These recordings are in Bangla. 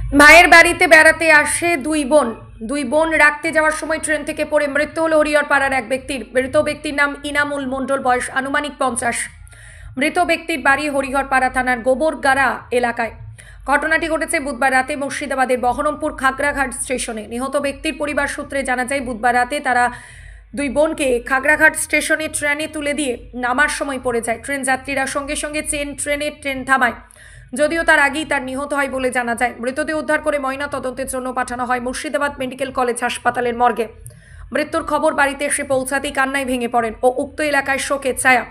মায়ের বাড়িতে বেড়াতে আসে দুই বোন রাখতে যাওয়ার সময় ট্রেন থেকে পড়ে মৃত্যু হল হরিহরপাড়ার এক ব্যক্তির। মৃত ব্যক্তির নাম ইনামুল মণ্ডল, বয়স আনুমানিক 50। মৃত ব্যক্তির বাড়ি হরিহরপাড়া থানার গোবরগাড়া এলাকায়। ঘটনাটি ঘটেছে বুধবার রাতে মুর্শিদাবাদের বহরমপুর খাগড়াঘাট স্টেশনে। নিহত ব্যক্তির পরিবার সূত্রে জানা যায়, বুধবার রাতে তারা দুই বোনকে খাগড়াঘাট স্টেশনে ট্রেনে তুলে দিয়ে নামার সময় পড়ে যায়। ট্রেন যাত্রীরা সঙ্গে সঙ্গে ট্রেন থামায়, যদিও তার আগেই তার নিহত হয় বলে জানা যায়। মৃতদেহ উদ্ধার করে ময়না তদন্তের জন্য পাঠানো হয় মুর্শিদাবাদ মেডিকেল কলেজ হাসপাতালের মর্গে। মৃত্যুর খবর বাড়িতে এসে পৌঁছাতেই কান্নায় ভেঙে পড়েন ও উক্ত এলাকায় শোকের ছায়া।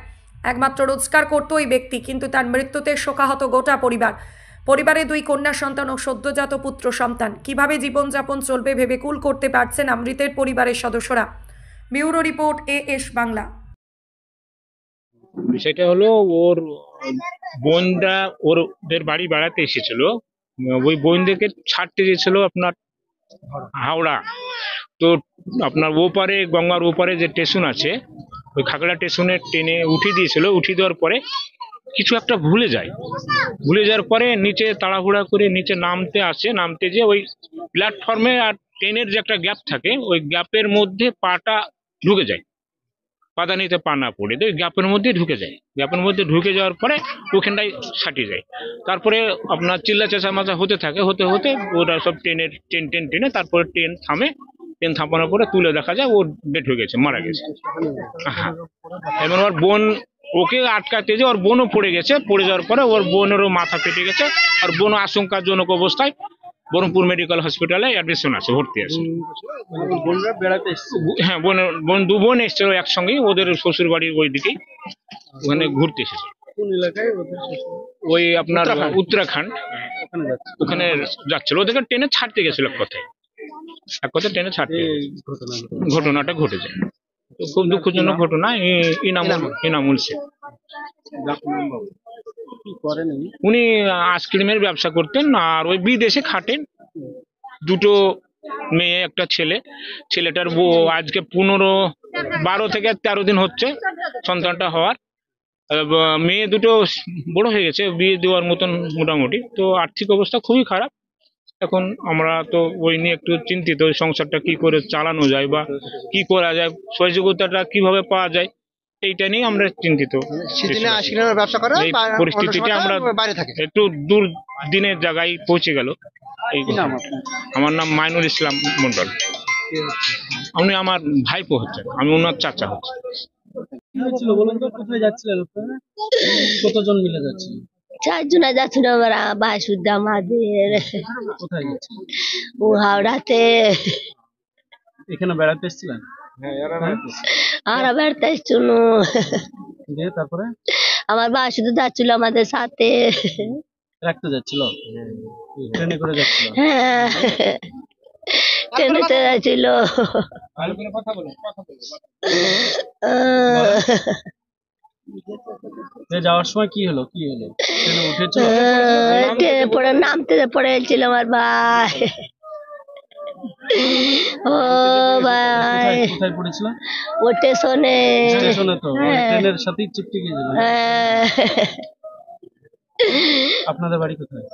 একমাত্র রোজগার করত ওই ব্যক্তি, কিন্তু তার মৃত্যুতে শোকাহত গোটা পরিবার। পরিবারে দুই কন্যা সন্তান ও সদ্যজাত পুত্র সন্তান। কিভাবে জীবনযাপন চলবে ভেবে কুল করতে পারছেন না মৃতের পরিবারের সদস্যরা। Bureau report, AS Bangla. বিষয়টা হলো, ওর বোনরা ওদের বাড়ি বেড়াতে এসেছিল। ওই বোনদেরকে ছাড়তে গেছিল আপনার হাওড়া। তো আপনার ওপারে, গঙ্গার ওপারে যে স্টেশন আছে, ওই খাগড়া স্টেশনে ট্রেনে উঠিয়ে দিয়েছিল। উঠিয়ে দেওয়ার পরে কিছু একটা ভুলে যাওয়ার পরে নিচে তাড়াহুড়া করে নিচে নামতে যে ওই প্ল্যাটফর্মে আর ট্রেনের যে একটা গ্যাপ থাকে, ওই গ্যাপের মধ্যে পাটা ঢুকে যায়। পাদানিতে পা না পড়ে ওই গ্যাপের মধ্যে ঢুকে যাওয়ার পরে ওখানটায় সাটিয়ে যায়। তারপরে আপনার চিল্লা চেঁচামেচা হতে হতে ওরা সব ট্রেনে তারপরে ট্রেন থামানোর পরে তুলে দেখা যায় ও ডেথ হয়ে গেছে, মারা গেছে। হ্যাঁ, এবার ওর বোন ওকে আটকাতে যে ওর বোনও পড়ে যাওয়ার পরে ওর বোনেরও মাথা ফেটে গেছে। আর বোনও আশঙ্কাজনক অবস্থায় বহরমপুর মেডিকেল হসপিটালে অ্যাডমিশন আছে, ভর্তি আছে। হ্যাঁ, দু বোন এসেছিল একসঙ্গেই, ওদের শ্বশুর বাড়ির ওই দিকেই, ওখানে ঘুরতে এসেছে। ওই আপনার উত্তরাখণ্ড, ওখানে যাচ্ছিল। ওদেরকে ট্রেনে ছাড়তে গেছিল এক কথায় ট্রেনে ছাড়তে ঘটনাটা ঘটেছে। তো খুব দুঃখজনক ঘটনা। ইনামুল শেখ, উনি আইসক্রিমের ব্যবসা করতেন আর ওই বিদেশে খাটেন। দুটো মেয়ে, একটা ছেলে। ছেলেটার আজকে 12 থেকে 13 দিন হচ্ছে সন্তানটা হওয়ার। মেয়ে দুটো বড় হয়ে গেছে, বিয়ে দেওয়ার মতন মোটামুটি। তো আর্থিক অবস্থা খুবই খারাপ। এখন আমরা তো ওই নিয়ে একটু চিন্তিত, সংসারটা কি করে চালানো যায় বা কি করা যায়, সহযোগিতাটা কিভাবে পাওয়া যায়, এইটা নিয়ে আমরা চিন্তিত। এই পরিস্থিতিতে আমরা একটু দূর দিনের জায়গায় পৌঁছে গেল। আমার নাম মাইনুল ইসলাম মন্ডল। উনি আমার ভাইপো হচ্ছেন, আমি ওনার চাচা হচ্ছি। কোথায় যাচ্ছিলেন আপনারা? কতজন মিলে যাচ্ছিলেন? 4 জন যাচ্ছিল। আমরা ভাই সুদ্ধা আমাদের। কোথায় যাচ্ছিলেন? ও হাওড়াতে। এখানে বেড়াতে এসেছিলেন? আমরা বেড়াতে এসেছিল। তারপরে আমার ভাই শুধু যাচ্ছিল আমাদের সাথে। রাখতে যাচ্ছিল? ট্রেনে করে যাচ্ছিল? হ্যাঁ, ট্রেনে যাচ্ছিল। যাওয়ার সময় কি হলো? ট্রেনে উঠেছিল? ট্রেনে পড়ে নামতে পড়েছিল আমার ভাই। ও ভাই, কোথায় পড়েছিল? ও স্টেশনে। তো ট্রেনের সাথেই চিপকে গিয়েছিল? আপনাদের বাড়ি কোথায়?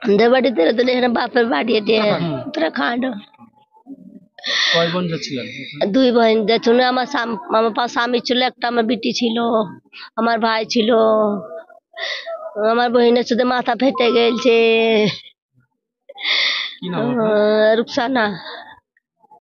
আমাদের বাড়িতে এখানে বাপের বাড়ি উত্তরাখণ্ড। কয় বোন যাচ্ছিলেন? 2 বোন যাচ্ছিল। আমার স্বামী ছিল একটা, আমার বিটি ছিল, আমার ভাই ছিল। আমার বোনের সাথে মাথা ফেটে গেছে। কি নাম? রুকসানা।